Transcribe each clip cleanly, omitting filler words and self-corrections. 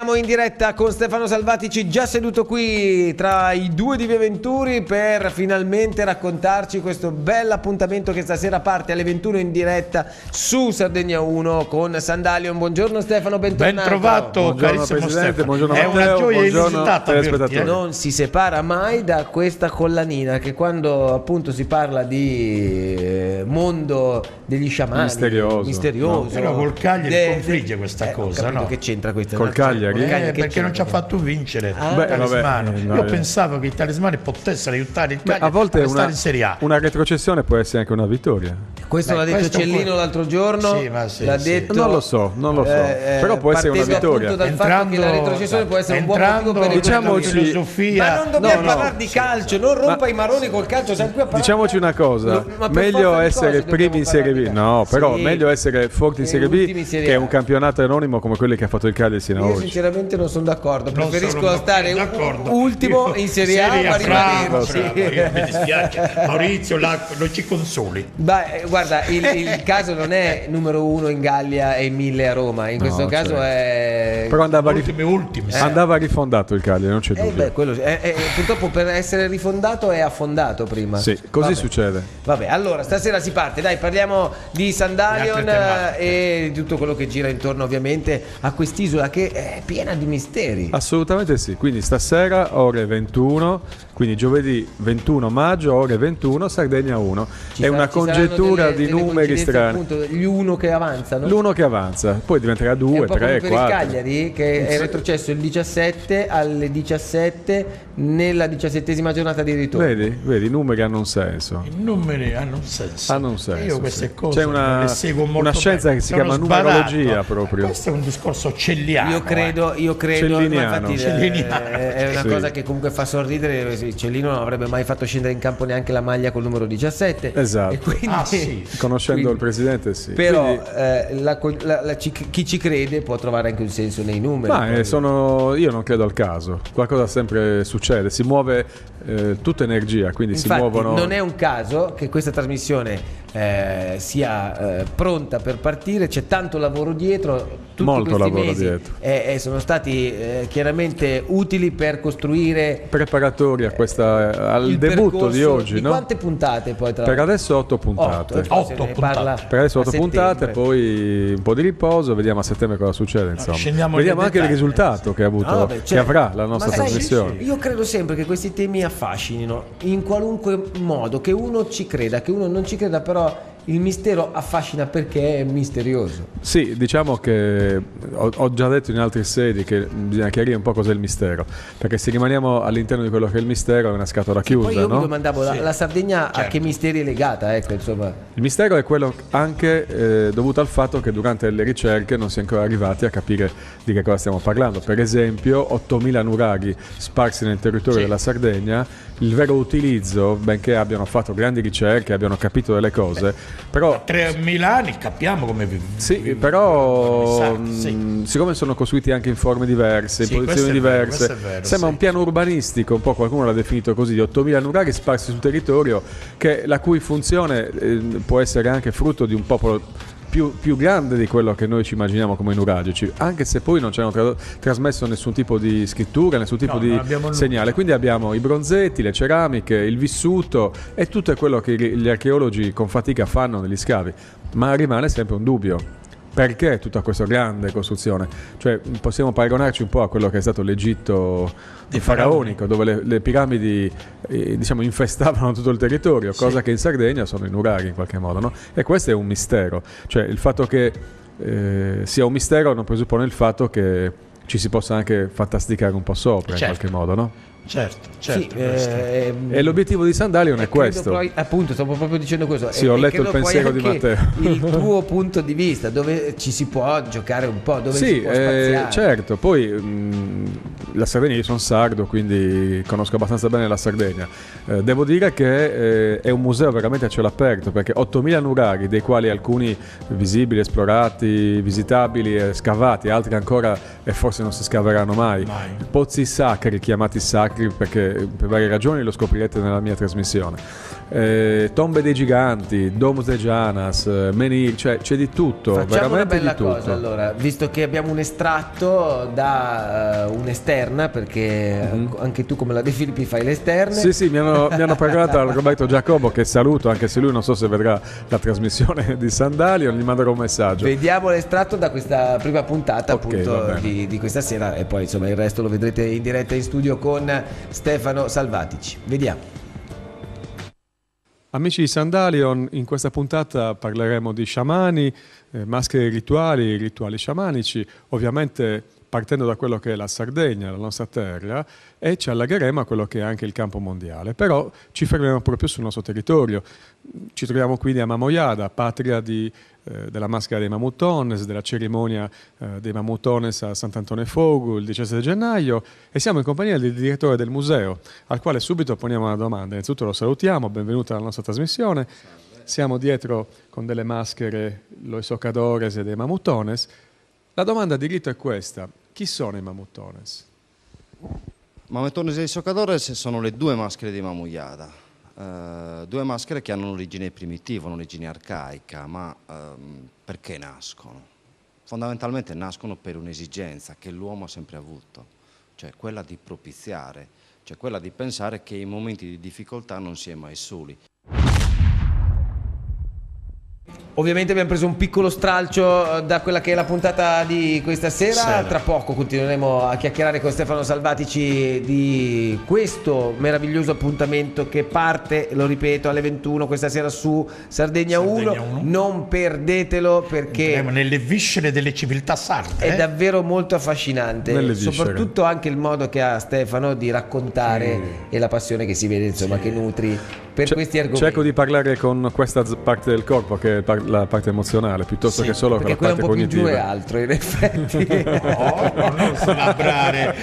Siamo in diretta con Stefano Salvatici, già seduto qui tra i due di Via Venturi per finalmente raccontarci questo bel appuntamento che stasera parte alle 21 in diretta su Sardegna 1 con Sandalion. Buongiorno Stefano, bentornato. Ben trovato, buongiorno carissimo Presidente, Stefano. buongiorno È una Matteo, gioia buongiorno inusitata telespettatori. averti, Non si separa mai da questa collanina che quando appunto si parla di mondo degli sciamani misterioso, no? Però col Cagliari confligge questa cosa, no? Che c'entra questa Col Cagliari? Perché non ci ha fatto vincere il Beh, talismano. vabbè, Io pensavo che i talismani potessero aiutare il Cagliari a volte stare in Serie A. una retrocessione può essere anche una vittoria. Questo l'ha detto questo Cellino l'altro giorno. Sì, ma sì, l'ha sì. detto. Non lo so, però può essere una partendo vittoria. appunto dal fatto che la retrocessione può essere un buon motivo per il diciamoci- filosofia. Ma non dobbiamo No, parlare di calcio, non rompa i maroni col calcio, siamo qui a parlare. Diciamoci una cosa, Ma per meglio forza di essere cose primi in Serie B. dobbiamo No, parlare. però Sì. meglio essere forti in E Serie B ultimi in Serie che A. un campionato anonimo come quelli che ha fatto il Cagliari sino ad Io oggi. sinceramente non sono d'accordo, Non preferisco sono stare d'accordo. ultimo in Serie A, ma rimanere. bravo, Sì. bravo, io mi dispiace. Maurizio, non ci consoli. Beh, guarda, il caso non è numero 1 in Gallia e 1000 a Roma, in questo caso certo. è. Però andava, Ultimi. andava rifondato il Cagliari, non c'è dubbio. Beh, quello purtroppo per essere rifondato è affondato prima. Sì, così Vabbè. succede. Vabbè, allora stasera si parte, dai, parliamo di Sandalion Le altre tematiche. e di tutto quello che gira intorno ovviamente a quest'isola che è piena di misteri. Assolutamente sì, quindi stasera ore 21, quindi giovedì 21 maggio ore 21 Sardegna 1. Ci È sarà- una ci saranno congettura delle di numeri coincidenze, strani. appunto, gli uno che avanzano. L'uno che avanza, poi diventerà È 2, un po' 3, come per 4. il Cagliari che è retrocesso il 17 alle 17 nella 17ª giornata di ritorno. Vedi, i numeri hanno un senso. I numeri hanno un senso. Hanno un senso, Io queste sì. cose C'è una- le seguo molto una scienza bene. che si Sono chiama sbarato. numerologia proprio. Questo è un discorso celliano. Io credo, Celliniano. ma infatti Celliniano. è una Sì. cosa che comunque fa sorridere. Cellino non avrebbe mai fatto scendere in campo neanche la maglia col numero 17. Esatto. E quindi, Ah, sì. Conoscendo il presidente, sì. Però Quindi- chi ci crede può trovare anche un senso nei numeri. ma Poi- io non credo al caso. Qualcosa sempre succede, si muove tutta energia, quindi Infatti, si muovono. non è un caso che questa trasmissione sia pronta per partire, c'è tanto lavoro dietro. Tutti Molto questi lavoro mesi dietro. sono stati chiaramente utili per costruire preparatori a al il debutto percorso di oggi, di no? quante puntate poi tra Per adesso 8 puntate. Forse Otto ne parla puntate. Per adesso a 8 puntate, settembre. poi un po' di riposo, vediamo a settembre cosa succede. Insomma. scendiamo Vediamo nei anche il dettagli. risultato che ha avuto, No, vabbè, che certo. avrà la nostra Ma sai, trasmissione. io credo sempre che questi temi affascinino in qualunque modo, che uno ci creda, che uno non ci creda, però il mistero affascina perché è misterioso. Sì, diciamo che ho già detto in altre sedi che bisogna chiarire un po' cos'è il mistero, perché se rimaniamo all'interno di quello che è il mistero è una scatola chiusa, Poi io mi no? domandavo, la Sardegna a certo. che misteri è legata? Ecco, insomma. Il mistero è quello anche dovuto al fatto che durante le ricerche non si è ancora arrivati a capire di che cosa stiamo parlando. Per esempio, 8.000 nuraghi sparsi nel territorio della Sardegna, il vero utilizzo, benché abbiano fatto grandi ricerche, abbiano capito delle cose, però 3.000 anni capiamo come sì, però sì. siccome sono costruiti anche in forme diverse, in Sì, posizioni questo è vero, diverse, questo è vero, sembra sì. un piano urbanistico, un po' qualcuno l'ha definito così, di 8.000 nuraghi sparsi sul territorio, la cui funzione può essere anche frutto di un popolo più grande di quello che noi ci immaginiamo come nuragici, anche se poi non ci hanno trasmesso nessun tipo di scrittura, nessun tipo No, di non abbiamo nulla. segnale. Quindi abbiamo i bronzetti, le ceramiche, il vissuto e tutto quello che gli archeologi con fatica fanno negli scavi, ma rimane sempre un dubbio. Perché tutta questa grande costruzione? Cioè, possiamo paragonarci un po' a quello che è stato l'Egitto faraonico, dove le piramidi diciamo infestavano tutto il territorio, cosa che in Sardegna sono i nuraghi in qualche modo, no? E questo è un mistero. Cioè, il fatto che sia un mistero non presuppone il fatto che ci si possa anche fantasticare un po' sopra, Certo. in qualche modo, no? Certo, Sì, questo. E l'obiettivo di Sandalion è credo questo. poi, appunto, stavo proprio dicendo questo. Sì, ho letto il credo poi pensiero di anche Matteo. Il tuo punto di vista, dove ci si può giocare un po', dove si Sì, può spaziare. certo, poi la Sardegna, io sono sardo, quindi conosco abbastanza bene la Sardegna. Devo dire che è un museo veramente a cielo aperto, perché 8.000 nuraghi, dei quali alcuni visibili, esplorati, visitabili e scavati, altri ancora e forse non si scaveranno mai. Pozzi sacri, chiamati sacri perché per varie ragioni lo scoprirete nella mia trasmissione. Tombe dei giganti, Domus de Janas, menhir, cioè c'è di tutto. Facciamo veramente una bella di tutto. cosa allora, visto che abbiamo un estratto da un'esterna, perché anche tu come la De Filippi fai le esterne. Sì, mi hanno parlato al Roberto Giacobbo, che saluto, anche se lui non so se vedrà la trasmissione di Sandalio, gli manderò un messaggio. Vediamo l'estratto da questa prima puntata, Ok, appunto di questa sera, e poi insomma il resto lo vedrete in diretta in studio con Stefano Salvatici. Vediamo. Amici di Sandalion, in questa puntata parleremo di sciamani, maschere rituali sciamanici, ovviamente partendo da quello che è la Sardegna, la nostra terra, e ci allagheremo a quello che è anche il campo mondiale. Però ci fermeremo proprio sul nostro territorio. Ci troviamo quindi a Mamoiada, patria della maschera dei Mamutones, della cerimonia dei Mamutones a Sant'Antone Fogu il 17 gennaio, e siamo in compagnia del direttore del museo, al quale subito poniamo una domanda. Innanzitutto lo salutiamo, benvenuto alla nostra trasmissione. Siamo dietro con delle maschere, los Socadores e dei Mamutones. La domanda di rito è questa: chi sono i Mamutones? Mamutones e i Socadores sono le due maschere di Mamoiada. Due maschere che hanno un'origine primitiva, un'origine arcaica, ma perché nascono? Fondamentalmente nascono per un'esigenza che l'uomo ha sempre avuto, cioè quella di propiziare, cioè quella di pensare che in momenti di difficoltà non si è mai soli. Ovviamente abbiamo preso un piccolo stralcio da quella che è la puntata di questa sera. Tra poco continueremo a chiacchierare con Stefano Salvatici di questo meraviglioso appuntamento che parte, lo ripeto, alle 21 questa sera su Sardegna 1. Non perdetelo, perché Entriamo nelle viscere delle civiltà sarde. è davvero molto affascinante, Nelle viscere. soprattutto anche il modo che ha Stefano di raccontare e la passione che si vede, insomma, che nutri per questi argomenti. Cerco di parlare con questa parte del corpo, che è la parte emozionale, piuttosto che solo con perché la quella parte un po' più giù è cognitiva. altro, in effetti. Non slabrare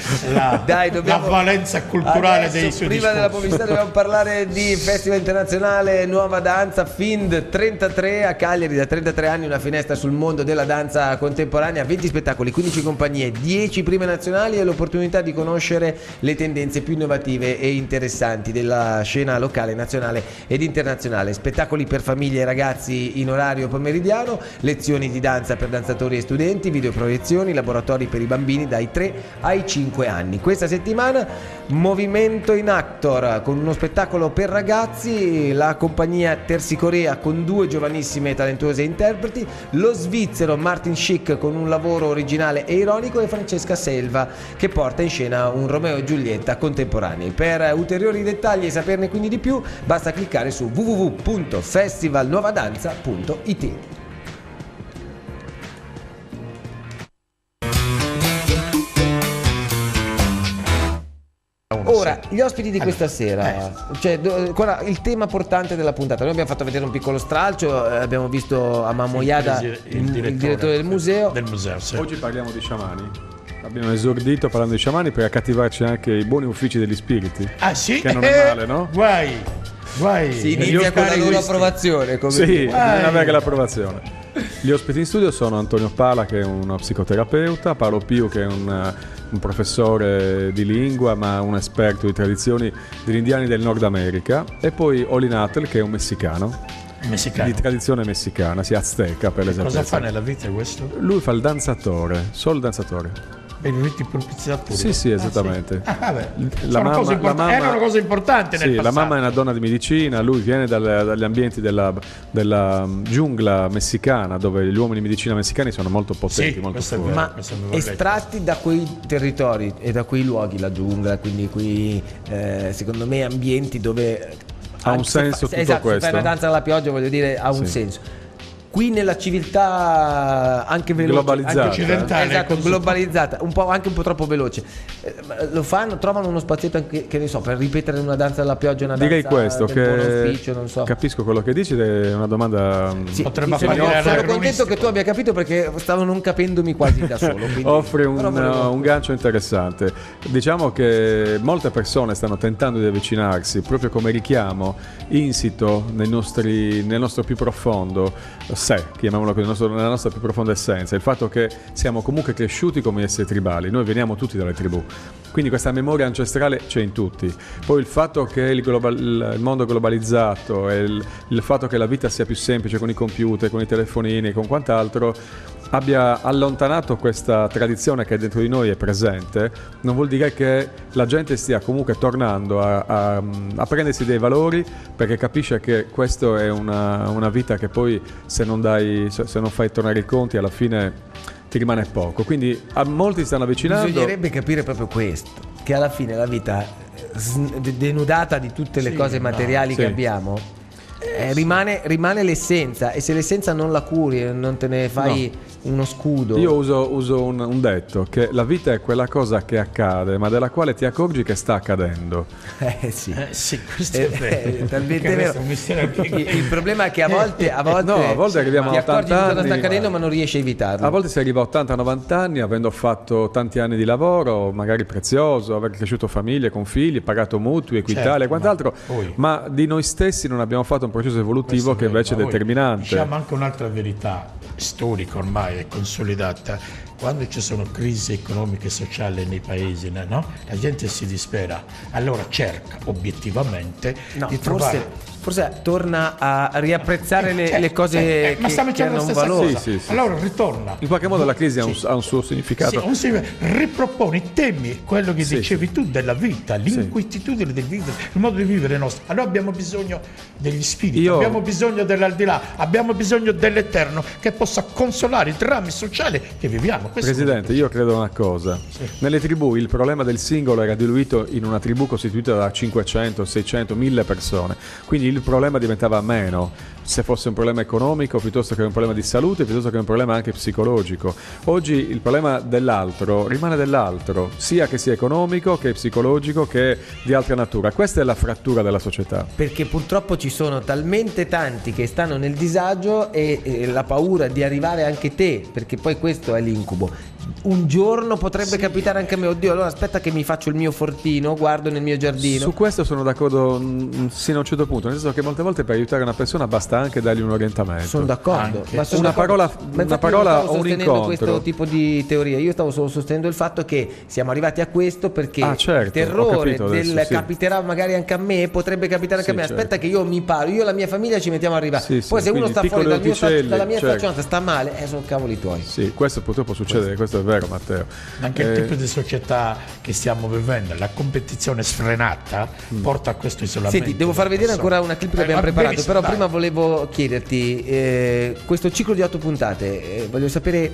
Dai, la valenza culturale adesso, dei suoi prima della discorsi. pubblicità dobbiamo parlare di Festival Internazionale Nuova Danza FIND 33 a Cagliari. Da 33 anni una finestra sul mondo della danza contemporanea, 20 spettacoli, 15 compagnie, 10 prime nazionali e l'opportunità di conoscere le tendenze più innovative e interessanti della scena locale, nazionale ed internazionale. Spettacoli per famiglie e ragazzi in orario pomeridiano, lezioni di danza per danzatori e studenti, videoproiezioni, laboratori per i bambini dai 3 ai 5 anni. Questa settimana Movimento in Actor con uno spettacolo per ragazzi, la compagnia Tersicorea con 2 giovanissime e talentuose interpreti, lo svizzero Martin Schick con un lavoro originale e ironico, e Francesca Selva che porta in scena un Romeo e Giulietta contemporanei. Per ulteriori dettagli e saperne quindi di più basta cliccare su www.festivalnuovadanza.it. Ora, gli ospiti di questa sera, cioè il tema portante della puntata. Noi abbiamo fatto vedere un piccolo stralcio, abbiamo visto a Mamoiada il direttore del museo. Sì. Oggi parliamo di sciamani. Abbiamo esordito parlando di sciamani per accattivarci anche i buoni uffici degli spiriti. Ah sì? Che non è male, no? Guai. Si inizia con la loro approvazione, come Sì, dire. bisogna avere l'approvazione. Gli ospiti in studio sono Antonio Pala, che è uno psicoterapeuta, Paolo Piu, che è un professore di lingua ma un esperto di tradizioni degli indiani del Nord America, e poi Oli Natel, che è un messicano Messicano. di tradizione messicana, si azteca per l'esattezza. Cosa fa nella vita questo? Lui fa il danzatore, solo il danzatore. Benvenuti propizzatori. Sì, esattamente. Vabbè. La mamma- Era una cosa importante nel Sì, la passato. mamma è una donna di medicina, lui viene dagli ambienti della giungla messicana, dove gli uomini di medicina messicani sono molto potenti, Sì, molto questo è forti. vero. Ma Questo avevo estratti da quei territori e da quei luoghi, la giungla, quindi quei secondo me ambienti dove Ha un anche se senso tutto esatto, se questo. fai una danza alla pioggia, voglio dire, ha un Sì. senso. qui nella civiltà anche veloce, Globalizzata. anche Occidentale, esatto, così. globalizzata, anche un po' troppo veloce. Lo fanno, trovano uno spazietto anche, che ne so, per ripetere una danza della pioggia, una danza Direi questo, del buon che auspicio, non so. capisco quello che dici ed è una domanda Sì, Potremmo sono, fare sono errori contento che tu abbia capito, perché stavo non capendomi quasi da solo. Quindi, offre però volevo- un gancio interessante. Diciamo che molte persone stanno tentando di avvicinarsi proprio come richiamo insito nel nostro più profondo sé, chiamiamolo così, nella nostra più profonda essenza, il fatto che siamo comunque cresciuti come esseri tribali, noi veniamo tutti dalle tribù, quindi questa memoria ancestrale c'è in tutti. Poi il fatto che il mondo globalizzato e il fatto che la vita sia più semplice con i computer, con i telefonini, con quant'altro, abbia allontanato questa tradizione che dentro di noi è presente, non vuol dire che la gente stia comunque tornando a prendersi dei valori, perché capisce che questo è una vita che poi se non fai tornare i conti alla fine ti rimane poco. Quindi a molti stanno avvicinando. Bisognerebbe capire proprio questo, che alla fine la vita denudata di tutte le cose materiali Sì. che abbiamo rimane l'essenza, e se l'essenza non la curi e non te ne fai uno scudo. Io uso un detto, che la vita è quella cosa che accade ma della quale ti accorgi che sta accadendo. Sì. Sì, questo è vero. Talmente Perché vero. questo è un mistero Il problema è che a volte No, a volte arriviamo ti a accorgi 80 di cosa sta anni, accadendo, ma non riesci a evitarlo. A volte si arriva a 80-90 anni avendo fatto tanti anni di lavoro, magari prezioso, aver cresciuto famiglie con figli, pagato mutui, Equitalia Certo, e quant'altro, poi- ma di noi stessi non abbiamo fatto un processo evolutivo che invece è Ma poi determinante. Diciamo anche un'altra verità storica, ormai è consolidata. Quando ci sono crisi economiche e sociali nei paesi, no? La gente si dispera, allora cerca obiettivamente No, di trovare. forse torna a riapprezzare le cose ma stiamo che dicendo hanno la un stessa valore. cosa. Sì, sì. Allora ritorna. In qualche modo la crisi ha un suo Sì, significato. riproponi temi, quello che Sì, dicevi tu della vita, l'inquietudine del vivere, il modo di vivere nostro. Allora abbiamo bisogno degli spiriti, abbiamo bisogno dell'aldilà, abbiamo bisogno dell'eterno che possa consolare i drammi sociali che viviamo. Questo Presidente, io credo una cosa. Nelle tribù il problema del singolo era diluito in una tribù costituita da 500, 600, 1000 persone. Quindi il problema diventava meno, se fosse un problema economico piuttosto che un problema di salute, piuttosto che un problema anche psicologico. Oggi il problema dell'altro rimane dell'altro, sia che sia economico, che psicologico, che di altra natura. Questa è la frattura della società. Perché purtroppo ci sono talmente tanti che stanno nel disagio e la paura di arrivare anche te, perché poi questo è l'incubo. Un giorno potrebbe capitare anche a me, oddio, allora aspetta che mi faccio il mio fortino, guardo nel mio giardino. Su questo sono d'accordo sino a un certo punto, nel senso che molte volte per aiutare una persona basta anche dargli un orientamento. Sono d'accordo, Anche. ma sono Una d'accordo. parola- Ma una infatti parola io non o stavo un sostenendo incontro. questo tipo di teoria. Io stavo solo sostenendo il fatto che siamo arrivati a questo perché certo, il terrore ho capito del adesso, sì. capiterà magari anche a me, potrebbe capitare anche Sì, a me. certo. Aspetta che io mi paro, io e la mia famiglia ci mettiamo a arrivare. Sì, sì, Poi se uno quindi sta fuori piccoli dalla mia orticelli, stagionata sta male, sono cavoli tuoi. Sì, questo purtroppo succede, questo è vero, Matteo. Anche il tipo di società che stiamo vivendo, la competizione sfrenata porta a questo isolamento. Senti, devo far vedere ancora una clip che abbiamo preparato, però prima volevo chiederti, questo ciclo di 8 puntate, voglio sapere,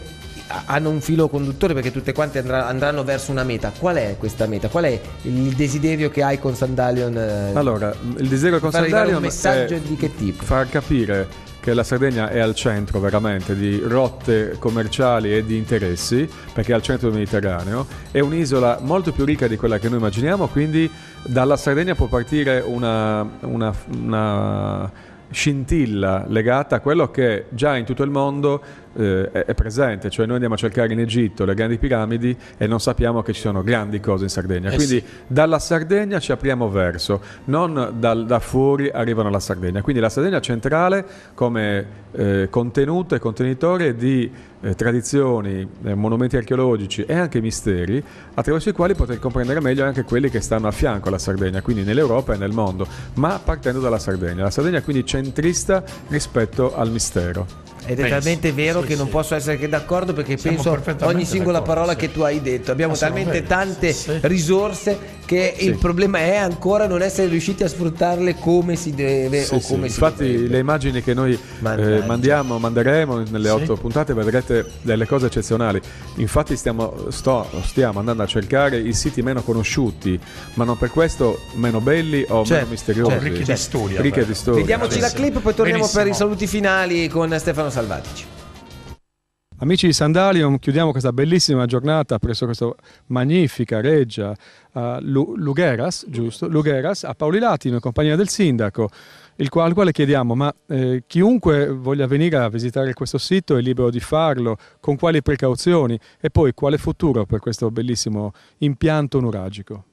hanno un filo conduttore perché tutte quante andranno verso una meta. Qual è questa meta? Qual è il desiderio che hai con Sandalion? Allora, il desiderio con far arrivare Sandalion un messaggio è di che tipo? far capire che la Sardegna è al centro veramente di rotte commerciali e di interessi, perché è al centro del Mediterraneo, è un'isola molto più ricca di quella che noi immaginiamo, quindi dalla Sardegna può partire una scintilla legata a quello che già in tutto il mondo è presente, cioè noi andiamo a cercare in Egitto le grandi piramidi e non sappiamo che ci sono grandi cose in Sardegna, quindi sì. dalla Sardegna ci apriamo verso, non da fuori arrivano alla Sardegna, quindi la Sardegna centrale come contenuto e contenitore di tradizioni, monumenti archeologici e anche misteri attraverso i quali poter comprendere meglio anche quelli che stanno a fianco alla Sardegna, quindi nell'Europa e nel mondo, ma partendo dalla Sardegna. La Sardegna è quindi centrista rispetto al mistero. Ed è talmente vero chiaro che non posso essere che d'accordo, perché Siamo penso perfettamente ogni singola d'accordo, parola sì. che tu hai detto. Abbiamo talmente tante Sì. risorse che il problema è ancora non essere riusciti a sfruttarle come si deve Sì, o sì. come si Infatti dovrebbe. le immagini che noi manderemo nelle 8 puntate, vedrete delle cose eccezionali. Infatti stiamo andando a cercare i siti meno conosciuti, ma non per questo meno belli o meno misteriosi, ricchi di storia. Ricchi di storia. Vediamoci la clip, poi torniamo Benissimo. per i saluti finali con Stefano Salvatici. Amici di Sandalium, chiudiamo questa bellissima giornata presso questa magnifica reggia a Lugheras, giusto? Lugheras, a Paulilatino, in compagnia del sindaco, al quale chiediamo: ma chiunque voglia venire a visitare questo sito è libero di farlo, con quali precauzioni, e poi quale futuro per questo bellissimo impianto nuragico?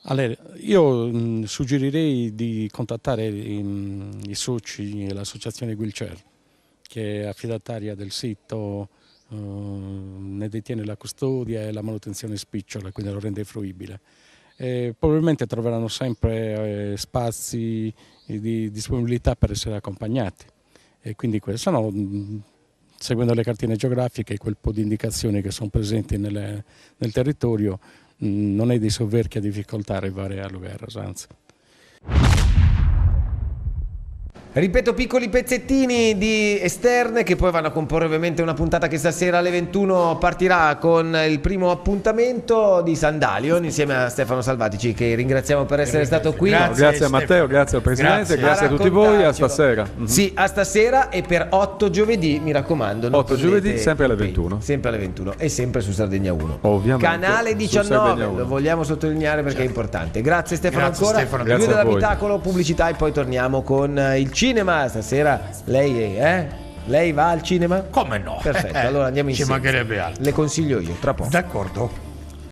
Allora, io suggerirei di contattare i soci e l'associazione Wheelchair, che è affidataria del sito, ne detiene la custodia e la manutenzione spicciola, quindi lo rende fruibile. Probabilmente troveranno sempre spazi di disponibilità per essere accompagnati, e quindi questo no, seguendo le cartine geografiche, quel po' di indicazioni che sono presenti nel territorio, non è di soverchia difficoltà arrivare a Lugheras, anzi. Ripeto, piccoli pezzettini di esterne che poi vanno a comporre ovviamente una puntata che stasera alle 21 partirà con il primo appuntamento di Sandalion insieme a Stefano Salvatici, che ringraziamo per essere stato qui. Grazie a Matteo, grazie al Presidente, grazie a tutti voi, a stasera. Sì, a stasera, e per 8 giovedì, mi raccomando. 8 giovedì, sempre alle 21. Sempre alle 21 e sempre su Sardegna 1. Ovviamente. Canale Su 19, Sardegna 1. lo vogliamo sottolineare perché è importante. Grazie Stefano Grazie, ancora. Stefano. Lui Grazie a voi. dell'abitacolo, pubblicità, e poi torniamo con il cinema. Stasera lei va al cinema? Come no? Perfetto, allora andiamo Ci insieme. mancherebbe altro. Le consiglio io, tra poco. D'accordo.